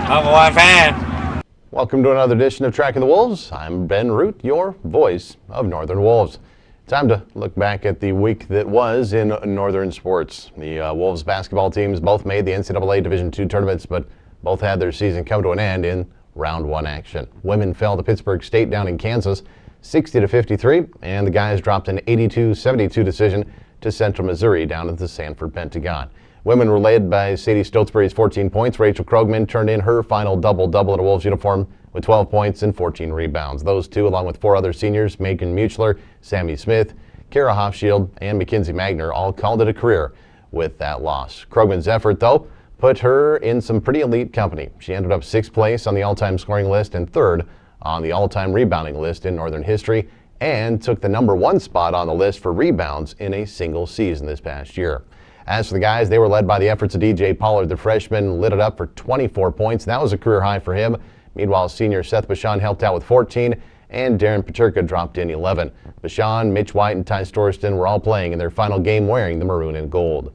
I'm a fan. Welcome to another edition of Tracking the Wolves. I'm Ben Root, your voice of Northern Wolves. Time to look back at the week that was in Northern sports. The Wolves basketball teams both made the NCAA Division II tournaments, but both had their season come to an end in round one action. Women fell to Pittsburgh State down in Kansas 60-53, and the guys dropped an 82-72 decision to Central Missouri down at the Sanford Pentagon. Women were led by Sadie Stotesbury's 14 points. Rachel Krogman turned in her final double-double in a Wolves uniform with 12 points and 14 rebounds. Those two, along with four other seniors, Megan Muchler, Sammy Smith, Kara Hofschild, and Mackenzie Magner, all called it a career with that loss. Krogman's effort, though, put her in some pretty elite company. She ended up 6th place on the all-time scoring list and 3rd on the all-time rebounding list in Northern history, and took the #1 spot on the list for rebounds in a single season this past year. As for the guys, they were led by the efforts of DJ Pollard. The freshman lit it up for 24 points. That was a career high for him. Meanwhile, senior Seth Bashan helped out with 14, and Darren Paterka dropped in 11. Bashan, Mitch White, and Ty Storston were all playing in their final game wearing the maroon and gold.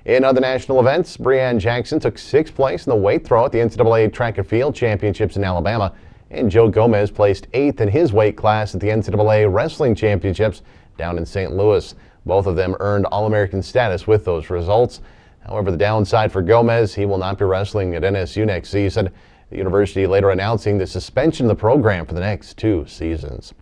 In other national events, Breanne Jackson took 6th place in the weight throw at the NCAA Track and Field Championships in Alabama, and Joe Gomez placed 8th in his weight class at the NCAA Wrestling Championships down in St. Louis. Both of them earned All-American status with those results. However, the downside for Gomez, he will not be wrestling at NSU next season. The university later announcing the suspension of the program for the next 2 seasons.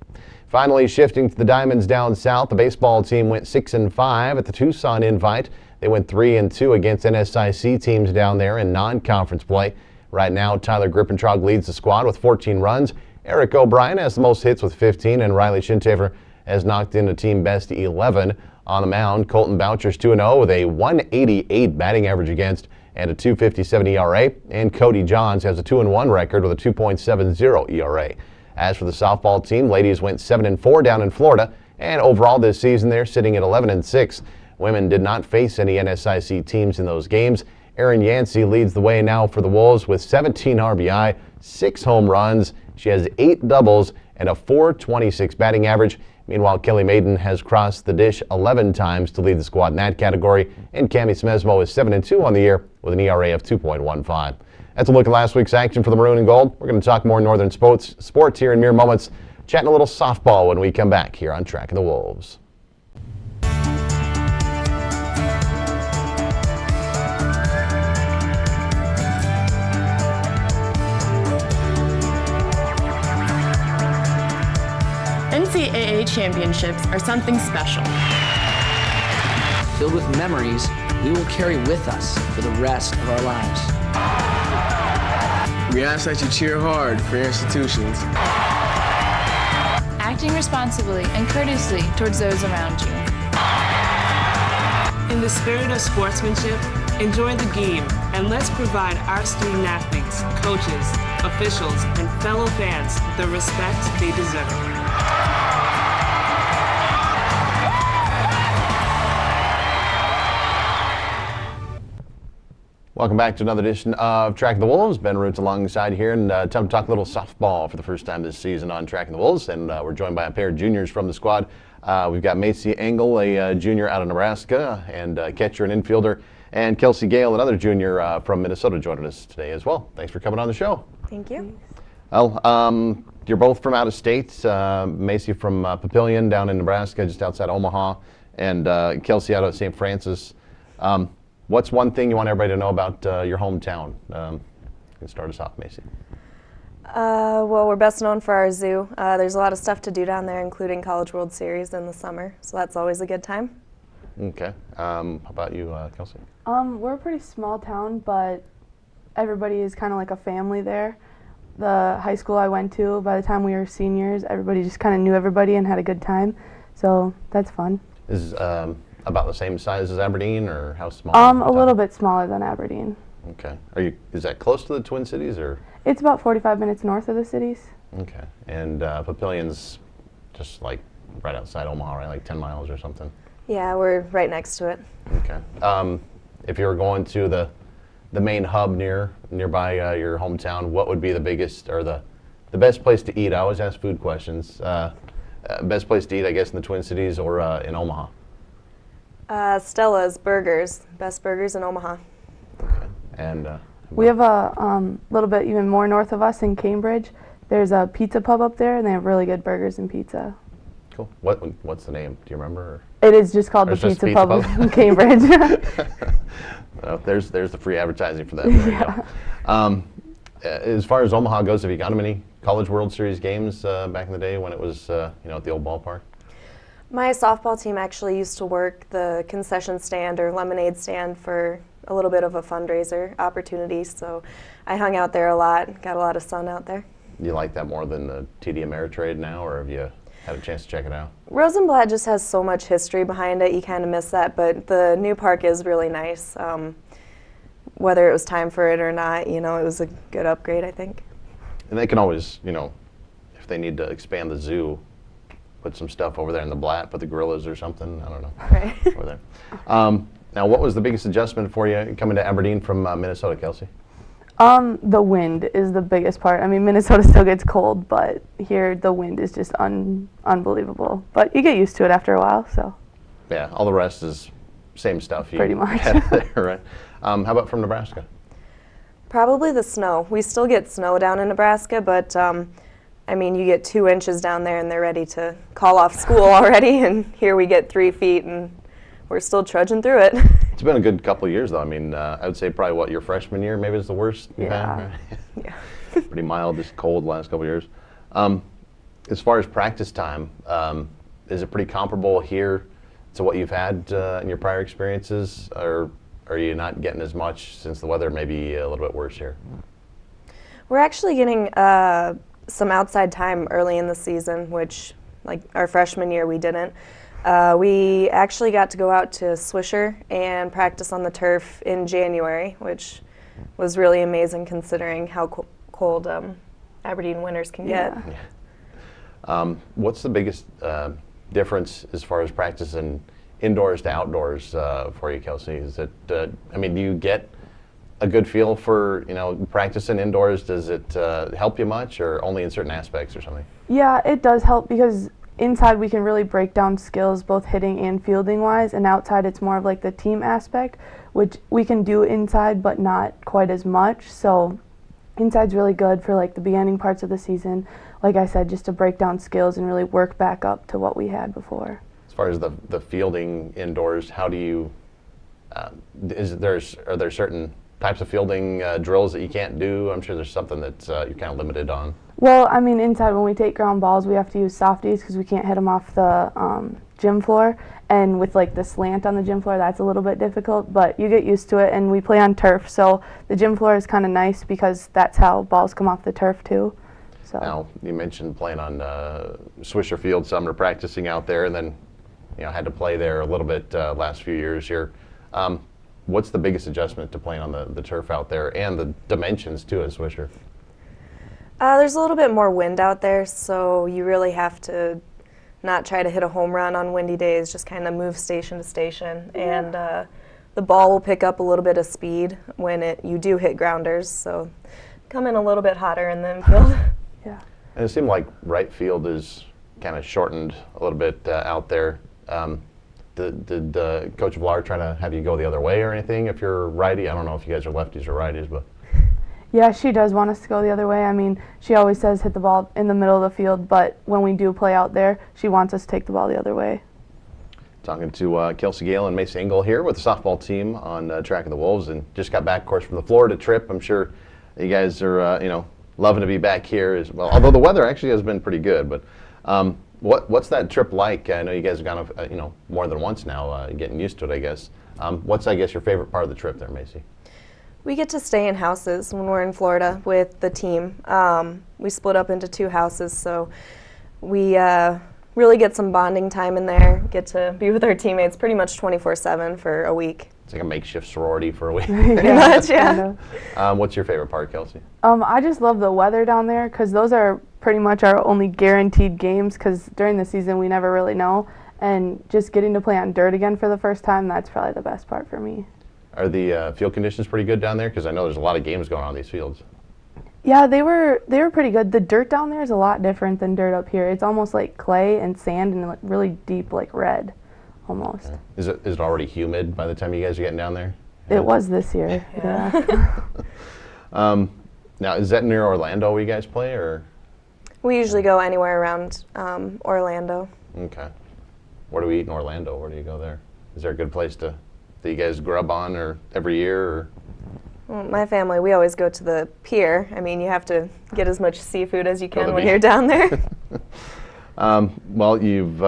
Finally, shifting to the Diamonds down south, the baseball team went 6-5 at the Tucson Invite. They went 3-2 against NSIC teams down there in non-conference play. Right now, Tyler Grippentrog leads the squad with 14 runs. Eric O'Brien has the most hits with 15, and Riley Shintaver has knocked in a team best 11. On the mound, Colton Boucher's 2-0 with a 188 batting average against and a 2.57 ERA, and Cody Johns has a 2-1 record with a 2.70 ERA. As for the softball team, ladies went 7-4 down in Florida, and overall this season they're sitting at 11-6. Women did not face any NSIC teams in those games. Erin Yancey leads the way now for the Wolves with 17 RBI, 6 home runs. She has 8 doubles and a 4.26 batting average. Meanwhile, Kelly Maiden has crossed the dish 11 times to lead the squad in that category, and Cammie Smesmo is 7-2 on the year with an ERA of 2.15. That's a look at last week's action for the Maroon and Gold. We're going to talk more Northern sports here in mere moments, chatting a little softball when we come back here on Tracking the Wolves. NCAA championships are something special. Filled with memories we will carry with us for the rest of our lives. We ask that you cheer hard for your institutions. Acting responsibly and courteously towards those around you. In the spirit of sportsmanship, enjoy the game, and let's provide our student athletes, coaches, officials, and fellow fans the respect they deserve. Welcome back to another edition of Tracking the Wolves. Ben Roots alongside here, and time to talk a little softball for the first time this season on Tracking the Wolves. And we're joined by a pair of juniors from the squad. We've got Macy Engel, a junior out of Nebraska, and catcher and infielder, and Kelsey Gale, another junior from Minnesota, joining us today as well. Thanks for coming on the show. Thank you. Well, you're both from out of state. Macy from Papillion down in Nebraska, just outside Omaha, and Kelsey out of St. Francis. What's one thing you want everybody to know about your hometown? You can start us off, Macy. Well, we're best known for our zoo. There's a lot of stuff to do down there, including College World Series in the summer, so that's always a good time. Okay. How about you, Kelsey? We're a pretty small town, but everybody is kind of like a family there. The high school I went to, by the time we were seniors, everybody just kind of knew everybody and had a good time, so that's fun. Is about the same size as Aberdeen, or how small? A little bit smaller than Aberdeen. Okay. Is that close to the Twin Cities, or? It's about 45 minutes north of the cities. Okay. And Papillion's just like right outside Omaha, right? Like 10 miles or something? Yeah, we're right next to it. Okay. If you were going to the main hub nearby your hometown, what would be the biggest or the best place to eat? I always ask food questions. Best place to eat, I guess, in the Twin Cities or in Omaha? Stella's Burgers, best burgers in Omaha. Okay. And We have a little bit even more north of us in Cambridge. There's a pizza pub up there, and they have really good burgers and pizza. Cool. What's the name? Do you remember? Or? It is just called the Pizza Pub in Cambridge. Well, there's the free advertising for that. There you go. As far as Omaha goes, have you gone to many College World Series games back in the day when it was at the old ballpark? My softball team actually used to work the concession stand or lemonade stand for a little bit of a fundraiser opportunity, so I hung out there a lot, got a lot of sun out there. You like that more than the TD Ameritrade now, or have you had a chance to check it out? Rosenblatt just has so much history behind it, you kind of miss that, but the new park is really nice. Whether it was time for it or not, it was a good upgrade, I think. And they can always, if they need to expand the zoo, put some stuff over there in the Blatt, put the gorillas or something, I don't know, Right. over there. Now, what was the biggest adjustment for you coming to Aberdeen from Minnesota, Kelsey? The wind is the biggest part. I mean, Minnesota still gets cold, but here the wind is just unbelievable. But you get used to it after a while, so. Yeah, all the rest is same stuff. Pretty much. There, right? How about from Nebraska? Probably the snow. We still get snow down in Nebraska, but you get 2 inches down there and they're ready to call off school already, and here we get 3 feet and we're still trudging through it. It's been a good couple of years, though. I would say probably your freshman year maybe is the worst you've had, right? Yeah. Pretty mild, just cold the last couple of years. As far as practice time, is it pretty comparable here to what you've had in your prior experiences, or are you not getting as much since the weather may be a little bit worse here? We're actually getting some outside time early in the season, which, like our freshman year, we didn't. We actually got to go out to Swisher and practice on the turf in January, which was really amazing considering how cold Aberdeen winters can get. What's the biggest difference as far as practicing indoors to outdoors for you, Kelsey? Is it, do you get a good feel for, practicing indoors? Does it help you much, or only in certain aspects or something? Yeah, it does help because inside we can really break down skills both hitting and fielding wise, and outside it's more of like the team aspect, which we can do inside but not quite as much. So inside's really good for like the beginning parts of the season, like I said, just to break down skills and really work back up to what we had before. As far as the fielding indoors, how do you are there certain types of fielding drills that you can't do? I'm sure there's something that you're kind of limited on. Well, inside when we take ground balls, we have to use softies because we can't hit them off the gym floor. And with like the slant on the gym floor, that's a little bit difficult, but you get used to it. And we play on turf, so the gym floor is kind of nice because that's how balls come off the turf too. So. Now, you mentioned playing on Swisher Field summer, practicing out there, and then had to play there a little bit last few years here. What's the biggest adjustment to playing on the turf out there, and the dimensions too at Swisher? There's a little bit more wind out there, so you really have to not try to hit a home run on windy days, just kind of move station to station. Yeah. And the ball will pick up a little bit of speed when you do hit grounders, so come in a little bit hotter in the infield. Yeah. And it seemed like right field is kind of shortened a little bit out there. Did Coach Vlar try to have you go the other way or anything if you're righty? I don't know if you guys are lefties or righties, but. Yeah, she does want us to go the other way. She always says hit the ball in the middle of the field, but when we do play out there, she wants us to take the ball the other way. Talking to Kelsey Gale and Macy Engel here with the softball team on Tracking the Wolves, and just got back, of course, from the Florida trip. I'm sure you guys are, loving to be back here as well. Although the weather actually has been pretty good, but what's that trip like? I know you guys have gone, more than once now, getting used to it, I guess. What's, I guess, your favorite part of the trip there, Macy? We get to stay in houses when we're in Florida with the team. We split up into 2 houses, so we really get some bonding time in there, get to be with our teammates pretty much 24/7 for a week. It's like a makeshift sorority for a week. Pretty much, yeah. What's your favorite part, Kelsey? I just love the weather down there because those are pretty much our only guaranteed games because during the season we never really know. And just getting to play on dirt again for the first time, that's probably the best part for me. Are the field conditions pretty good down there? Because I know there's a lot of games going on these fields. Yeah, they were pretty good. The dirt down there is a lot different than dirt up here. It's almost like clay and sand and like really deep, like red, almost. Okay. Is it already humid by the time you guys are getting down there? It was this year. Yeah. Now, is that near Orlando where you guys play, or? We usually go anywhere around Orlando. Okay. Where do we eat in Orlando? Where do you go there? Is there a good place that you guys grub on or every year? Or? Well, my family, we always go to the pier. I mean, you have to get as much seafood as you Go to can the when beach. you're down there. Well, you've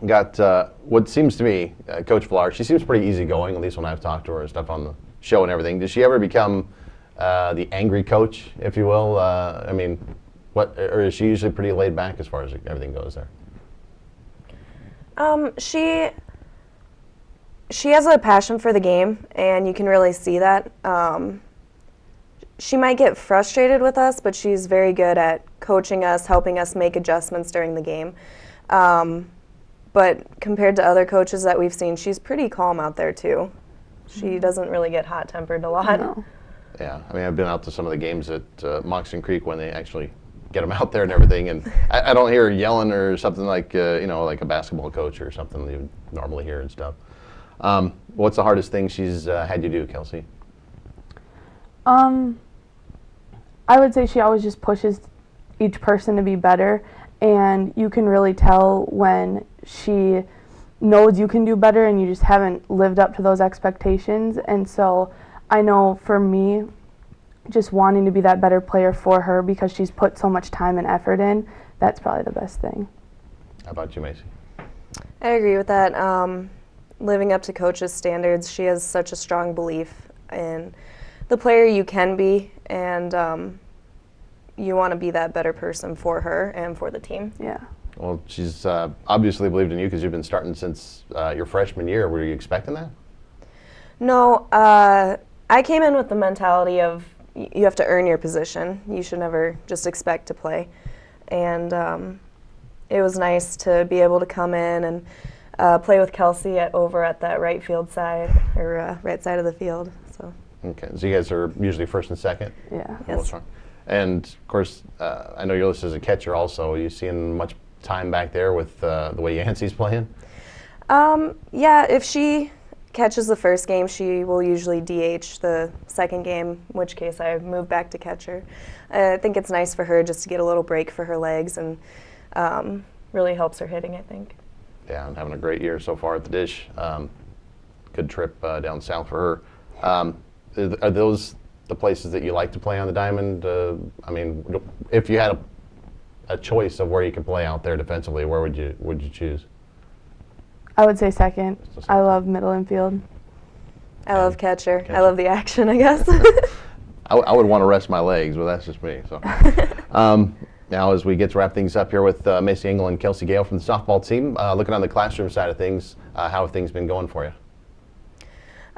got what seems to me, Coach Villar, she seems pretty easygoing, at least when I've talked to her and stuff on the show and everything. Does she ever become the angry coach, if you will? I mean, or is she usually pretty laid back as far as everything goes there? She has a passion for the game, and you can really see that. She might get frustrated with us, but she's very good at coaching us, helping us make adjustments during the game. But compared to other coaches that we've seen, she's pretty calm out there too. She doesn't really get hot-tempered a lot. No. Yeah, I mean, I've been out to some of the games at Moxon Creek when they actually get them out there and everything, and I don't hear her yelling or something like, like a basketball coach or something you would normally hear and stuff. What's the hardest thing she's had you do, Kelsey? I would say she always just pushes each person to be better, and you can really tell when she knows you can do better and you just haven't lived up to those expectations. And so I know for me, just wanting to be that better player for her because she's put so much time and effort in, that's probably the best thing. How about you, Macy? I agree with that. Living up to coach's standards, she has such a strong belief in the player you can be, and you want to be that better person for her and for the team. Yeah. Well, she's obviously believed in you because you've been starting since your freshman year. Were you expecting that? No, I came in with the mentality of you have to earn your position. You should never just expect to play. And it was nice to be able to come in and play with Kelsey over at that right field side, or right side of the field. So. Okay, so you guys are usually first and second? Yeah. Yes. And, of course, I know you're listed as a catcher also. Are you seeing much time back there with the way Yancey's playing? Yeah, if she catches the first game, she will usually DH the second game, in which case I move back to catcher. I think it's nice for her just to get a little break for her legs, and really helps her hitting, I think. Yeah, and having a great year so far at the Dish. Good trip down south for her. Are those the places that you like to play on the diamond? I mean, if you had a choice of where you could play out there defensively, where would you choose? I would say second. I love middle infield. I love catcher. I love the action, I guess. I would want to rest my legs, but that's just me. So, now as we get to wrap things up here with Macy Engel and Kelsey Gale from the softball team, looking on the classroom side of things, how have things been going for you?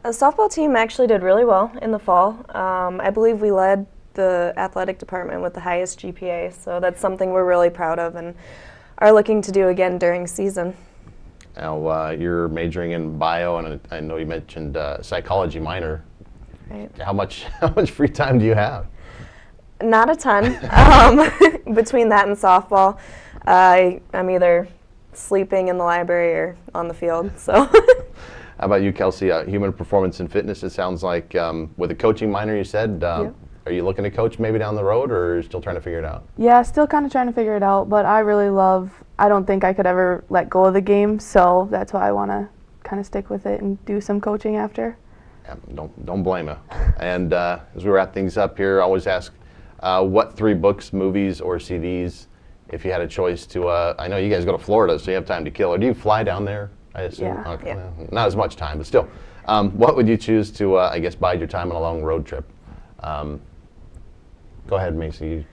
The softball team actually did really well in the fall. I believe we led the athletic department with the highest GPA, so that's something we're really proud of and are looking to do again during season. Now, you're majoring in bio, and I know you mentioned psychology minor. Right. How much free time do you have? Not a ton. Between that and softball, I'm either sleeping in the library or on the field. So. How about you, Kelsey? Human performance and fitness, it sounds like with a coaching minor, you said. Yeah. Are you looking to coach maybe down the road, or are you still trying to figure it out? Yeah, still kind of trying to figure it out, but I don't think I could ever let go of the game, so that's why I want to kind of stick with it and do some coaching after. Yeah, don't blame her. And as we wrap things up here, I always ask, what 3 books, movies, or CDs, if you had a choice to, I know you guys go to Florida, so you have time to kill, or do you fly down there, I assume? Yeah. Okay. Yeah. Well, not as much time, but still. What would you choose to, I guess, bide your time on a long road trip? Go ahead, Macy. You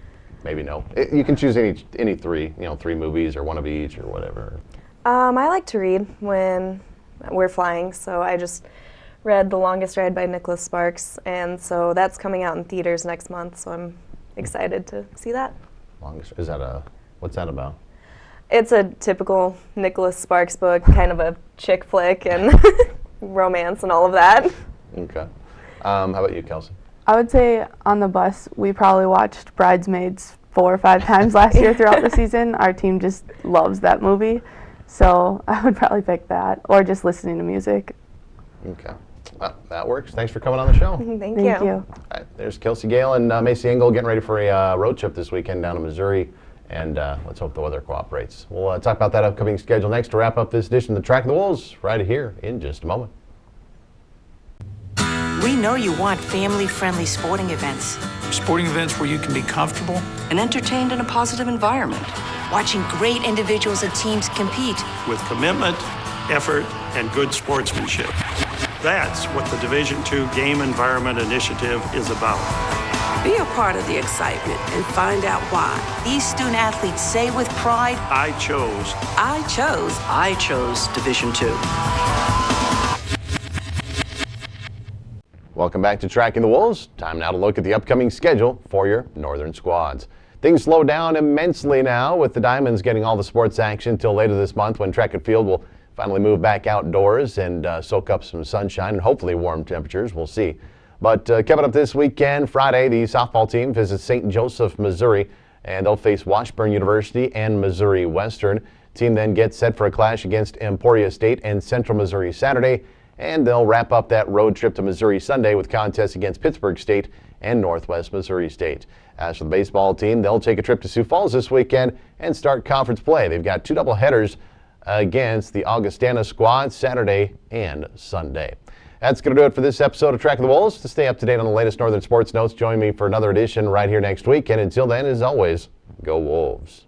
maybe no. You can choose any 3, 3 movies or one of each or whatever. I like to read when we're flying, so I just read The Longest Ride by Nicholas Sparks, and so that's coming out in theaters next month, so I'm excited to see that. Is that what's that about? It's a typical Nicholas Sparks book, kind of a chick flick and romance and all of that. Okay. How about you, Kelsey? I would say on the bus, we probably watched Bridesmaids 4 or 5 times last year throughout the season. Our team just loves that movie, so I would probably pick that, or just listening to music. Okay. Well, that works. Thanks for coming on the show. Thank Thank you. All right, there's Kelsey Gale and Macy Engel getting ready for a road trip this weekend down to Missouri, and let's hope the weather cooperates. We'll talk about that upcoming schedule next to wrap up this edition of the Track of the Wolves right here in just a moment. We know you want family-friendly sporting events. Sporting events where you can be comfortable and entertained in a positive environment. Watching great individuals and teams compete. With commitment, effort, and good sportsmanship. That's what the Division II Game Environment Initiative is about. Be a part of the excitement and find out why. These student athletes say with pride, I chose Division II. Welcome back to Tracking the Wolves. Time now to look at the upcoming schedule for your Northern squads. Things slow down immensely now with the Diamonds getting all the sports action until later this month when track and field will finally move back outdoors and soak up some sunshine and hopefully warm temperatures. We'll see. But coming up this weekend, Friday, the softball team visits St. Joseph, Missouri, and they'll face Washburn University and Missouri Western. Team then gets set for a clash against Emporia State and Central Missouri Saturday, and they'll wrap up that road trip to Missouri Sunday with contests against Pittsburgh State and Northwest Missouri State. As for the baseball team, they'll take a trip to Sioux Falls this weekend and start conference play. They've got 2 doubleheaders against the Augustana squad Saturday and Sunday. That's going to do it for this episode of Track of the Wolves. To stay up to date on the latest Northern sports notes, join me for another edition right here next week. And until then, as always, go Wolves.